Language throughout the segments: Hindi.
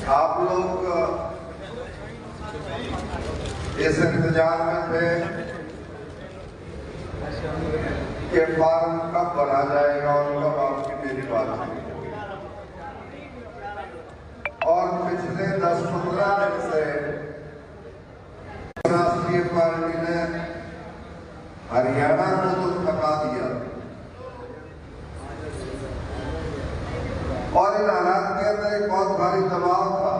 आप लोग इस इंतजार में थे कि फॉर्म कब भरा जाएगा और कब आपकी मेरी बात होगी। और पिछले 10-15 दिन से राष्ट्रीय पार्टी ने हरियाणा को तो थका दिया और इन हालात के अंदर एक बहुत भारी दबाव था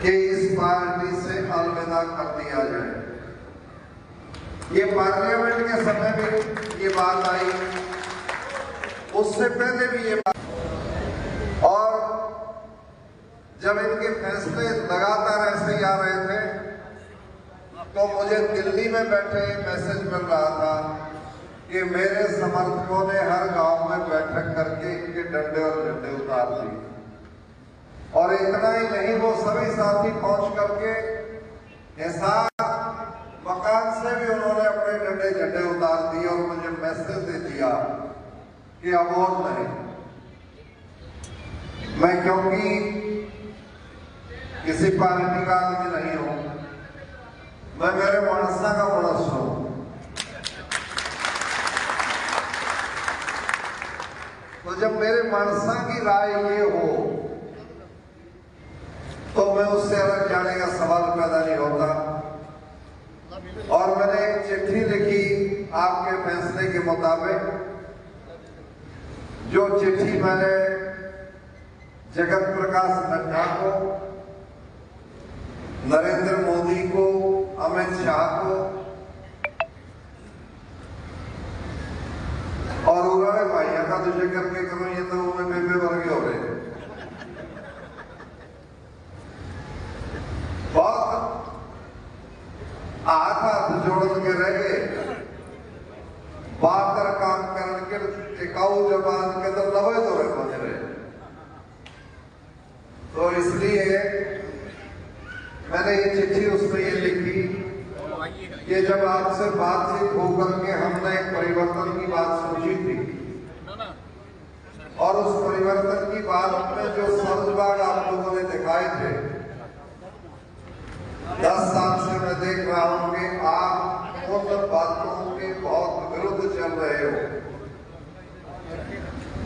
कि इस पार्टी से अलविदा कर दिया जाए। ये पार्लियामेंट के समय में ये बात आई, उससे पहले भी ये बात, और जब इनके फैसले लगातार ऐसे ही आ रहे थे तो मुझे दिल्ली में बैठे मैसेज मिल रहा था कि मेरे समर्थकों ने हर गांव में बैठक करके इनके डंडे और झंडे उतार दिए। और इतना ही नहीं, वो सभी साथी पहुंच करके हिसार मकान से भी उन्होंने अपने डंडे झंडे उतार दिए और मुझे मैसेज दे दिया कि अब और नहीं। मैं क्योंकि किसी पार्टी का आदमी नहीं हूं, मैं मेरे मानसा का मनुष्य हूं। तो जब मेरे मानसा की राय ये हो तो मैं उससे अलग जाने का सवाल पैदा नहीं होता। और मैंने एक चिट्ठी लिखी आपके फैसले के मुताबिक, जो चिट्ठी मैंने जगत प्रकाश नड्डा को, नरेंद्र मोदी को, अमित शाह को और उन्होंने भाइयों का तो जिक्र के करो, ये तो उन्हें बेबे वर्गे हो रहे हैं। बहुत हाथ जोड़ के रह गए, बाकर काम करके टिकाऊ जबान के तो लवे दौरे बने रहे। तो इसलिए मैंने ये चिट्ठी उसमें ये लिखी कि जब आपसे बातचीत होकर के हमने एक परिवर्तन की बात सोची थी और उस परिवर्तन की बात में जो सब्जबाग आप लोगों ने दिखाए थे, 10 साल से मैं देख रहा हूं कि आप उन बातों के बहुत विरुद्ध चल रहे हो।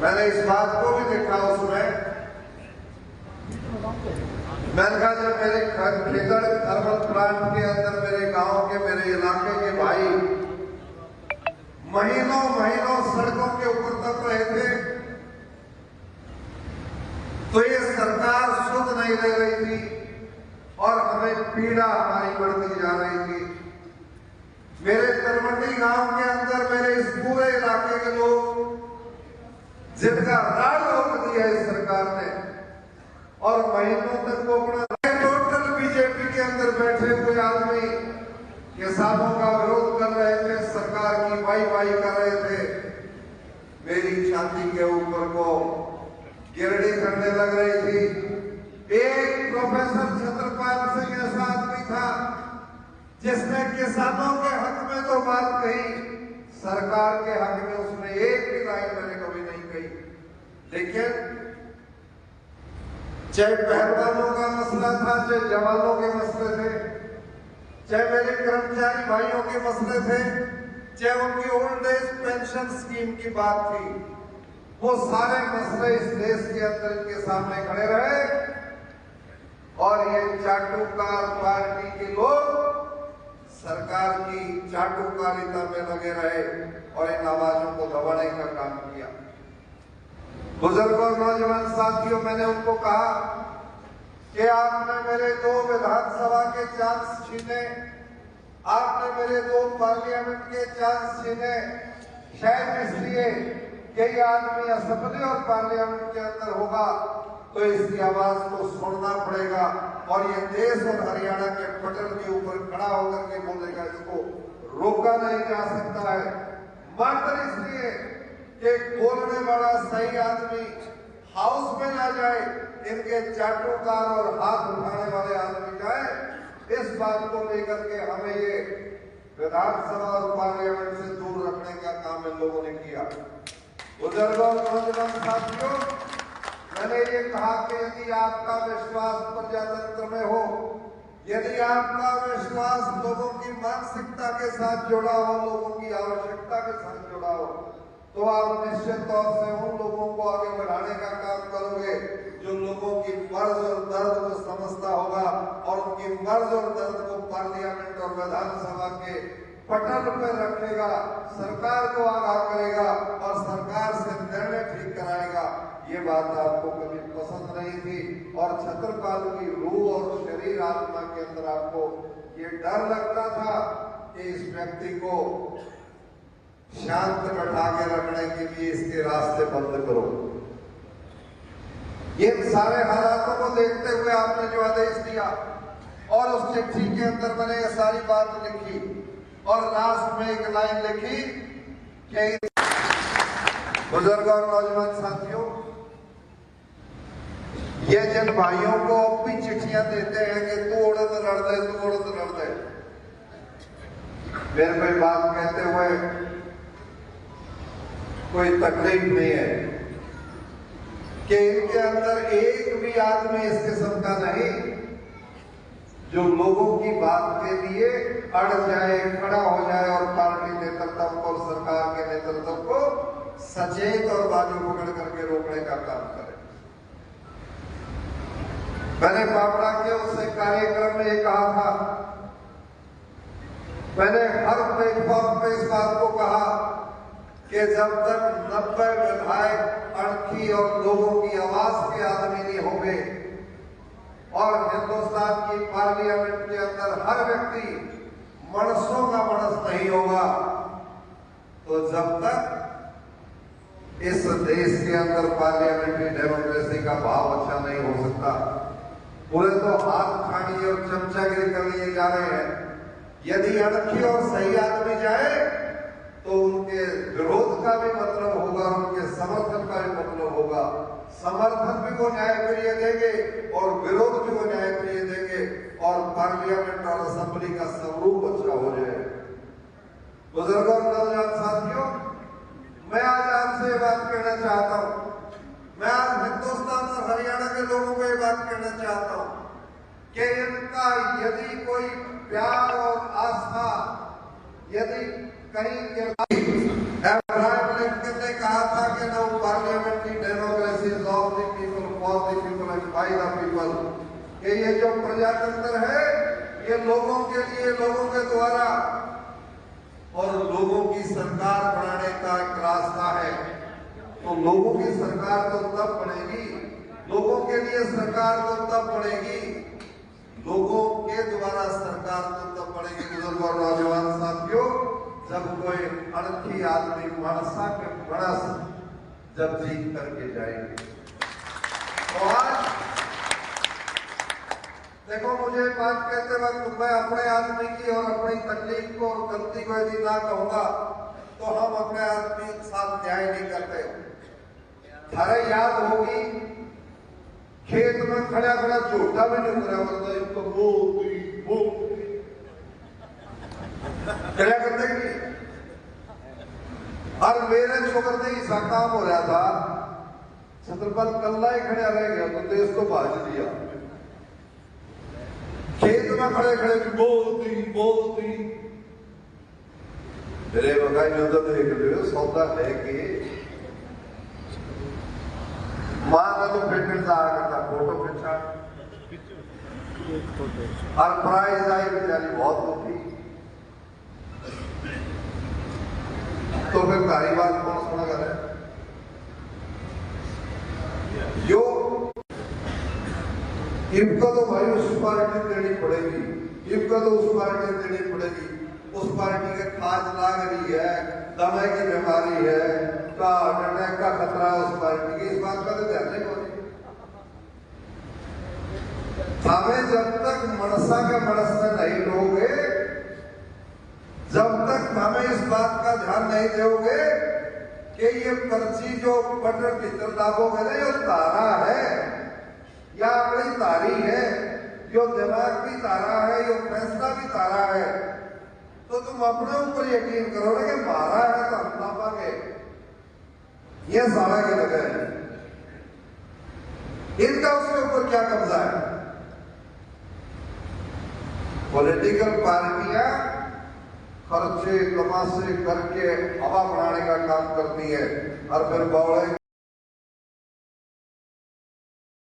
मैंने इस बात को भी देखा उसमें, मैंने कहा जब मेरे खेतड़ थर्मल प्लांट के अंदर मेरे गांव के, मेरे इलाके के भाई महीनों महीनों सड़कों के ऊपर तक रहे थे, तो ये सरकार सुध नहीं ले रही थी और हमें पीड़ा हमारी बढ़ती जा रही थी। मेरे तलवंडी गांव के अंदर मेरे इस पूरे इलाके के लोग, जिनका राज रोक दिया इस सरकार ने, और महीनों तक वो अपना टोटल बीजेपी के अंदर बैठे हुए आदमी किसानों का विरोध कर रहे थे, सरकार की वाई कर रहे थे, मेरी छाती के ऊपर को गिरडी करने लग रही थी। एक प्रोफेसर छत्रपाल सिंह ऐसा आदमी था जिसने किसानों के हक में तो बात कही, सरकार के हक में उसने एक भी लाइन मैंने कभी नहीं कही। लेकिन चाहे पहलवानों का मसला था, चाहे जवानों के मसले थे, चाहे मेरे कर्मचारी भाइयों के मसले थे, चाहे उनकी ओल्ड एज पेंशन स्कीम की बात थी, वो सारे मसले इस देश के अंदर इनके सामने खड़े रहे और ये चाटुकार पार्टी के लोग सरकार की चाटुकारिता में लगे रहे और इन आवाजों को दबाने का काम किया। बुजुर्गों और नौजवान साथियों, मैंने उनको कहा कि आपने मेरे 2 विधानसभा के चांस छीने, आपने मेरे 2 पार्लियामेंट के चांस छीने, शायद इसलिए कि ये आदमी असेंबली और पार्लियामेंट के अंदर होगा तो इसकी आवाज को सुनना पड़ेगा और ये देश और हरियाणा के पटल के ऊपर खड़ा होकर के बोलेगा, इसको रोका नहीं जा सकता है। मात्र इसलिए कि बोलने वाला सही आदमी हाउस में ना जाए, इनके चाटुकार और हाथ उठाने वाले आदमी जाए, इस बात को लेकर के हमें ये विधानसभा और पार्लियामेंट से दूर रखने का काम इन लोगों ने किया। बुजुर्गों और नौजवान साथियों, मैंने ये कहा कि यदि आपका विश्वास प्रजातंत्र में हो, यदि आपका विश्वास लोगों की मानसिकता के साथ जुड़ा हो, लोगों की आवश्यकता के साथ जुड़ा हो, तो आप निश्चित तौर से उन लोगों को आगे बढ़ाने का काम करोगे जो लोगों की मर्ज और दर्द को समझता होगा और उनकी मर्ज और दर्द को पार्लियामेंट और विधानसभा के पटल पर रखेगा, सरकार को आगाह करेगा और सरकार से निर्णय ठीक कराएगा। ये बात आपको कभी पसंद नहीं थी और छत्रपाल की रूह और शरीर आत्मा के अंदर आपको ये डर लगता था कि इस व्यक्ति को शांत बैठा के रखने के लिए इसके रास्ते बंद करो। ये सारे हालातों को देखते हुए आपने जो आदेश दिया और उस चिट्ठी के अंदर मैंने ये सारी बात लिखी और लास्ट में एक लाइन लिखी कि बुजुर्ग और नौजवान साथियों, ये जिन भाइयों को भी चिट्ठियां देते हैं कि तू उड़द लड़ दे, तू उड़द लड़ दे, मेरे को बात कहते हुए कोई तकलीफ नहीं है कि इनके अंदर एक भी आदमी इस किस्म का नहीं जो लोगों की बात के लिए अड़ जाए, खड़ा हो जाए और पार्टी नेतृत्व और सरकार के नेतृत्व को सचेत और बाजू पकड़ करके रोकने का काम करे। मैंने पापड़ा के उससे कार्यक्रम में कहा था, मैंने हर प्लेटफॉर्म पे इस बात को कहा कि जब तक 90 विधायक अड़खी और लोगों की आवाज के आदमी नहीं होंगे और हिंदुस्तान की पार्लियामेंट के अंदर हर व्यक्ति मणसों का मणस नहीं होगा, तो जब तक इस देश के अंदर पार्लियामेंट्री डेमोक्रेसी का भाव अच्छा नहीं हो सकता। पूरे तो हाथ खानी और चमचागिरी कर लिए जा रहे हैं। यदि अड़खी और सही आदमी जाए तो उनके विरोध का भी मतलब होगा, उनके समर्थन का भी मतलब होगा। समर्थन भी वो न्यायप्रिय देंगे और विरोध भी वो न्यायप्रिय देंगे और पार्लियामेंट और असेंबली का स्वरूप अच्छा हो जाए। बुजुर्गों और नौजवान साथियों, मैं आज आपसे ये बात कहना चाहता हूँ, मैं आज हिंदुस्तान और हरियाणा के लोगों को ये बात कहना चाहता हूँ कि इनका यदि कोई प्यार और आस्था यदि कहीं अब्राहम लिंकन ने कहा था कि no parliamentary democracy is of the people, for the people and by the people, कि ये जो प्रजातंत्र है ये लोगों के लिए, लोगों के द्वारा और लोगों की सरकार बनाने का एक रास्ता है। तो लोगों की सरकार तो तब बनेगी, लोगों के लिए सरकार तो तब बनेगी, लोगों के द्वारा सरकार तो तब बनेगी। बुजुर्ग और नौजवान साथियों, जब कोई अड़खी आदमी मनसा के बरस जब जीत करके जाएंगे। तो आज देखो, मुझे बात कहते वक्त मैं अपने आदमी की और अपनी तकलीफ को और गलती को यदि ना कहूंगा तो हम अपने आदमी के साथ न्याय नहीं करते। थारे याद होगी खेत में खड़ा खड़ा झूठा भी नहीं करा बोलता, इसको क्या करते कि और मेरे छोकर से ऐसा काम हो रहा था, छत्रपाल कल्ला ही खड़ा रह गया तो देश को भाज दिया। खेत में खड़े खड़े बोलती मेरे बगाई में तो देख लो सौदा है कि मां ने तो फिर करता फोटो खिंचा और प्राइज आई बेचारी बहुत दुखी। तो फिर सारी बात कौन सुना कर है? जो इनका तो भाई उस पार्टी देनी पड़ेगी, इनका तो उस पार्टी देनी पड़ेगी, उस पार्टी के खाज लाग रही है, दमे की बीमारी है, अटैक का खतरा है उस पार्टी की, इस बात का तो ध्यान नहीं होती। हमें जब तक मनसा के मनस में नहीं लोगे, जब तक हमें इस बात का ध्यान नहीं दोगे कि ये पर्ची जो बटन भीतर दाबोगे ना, ये तारा है या बड़ी तारी है, जो दिमाग भी तारा है, जो फैसला भी तारा है, तो तुम अपने ऊपर यकीन करोगे कि मारा है तो हम ना पाएंगे। ये सारा के लगे है। इनका उसके ऊपर क्या कब्जा है? पॉलिटिकल पार्टियां खर्चे तमाशे करके हवा बढ़ाने का काम करती है और फिर बौड़े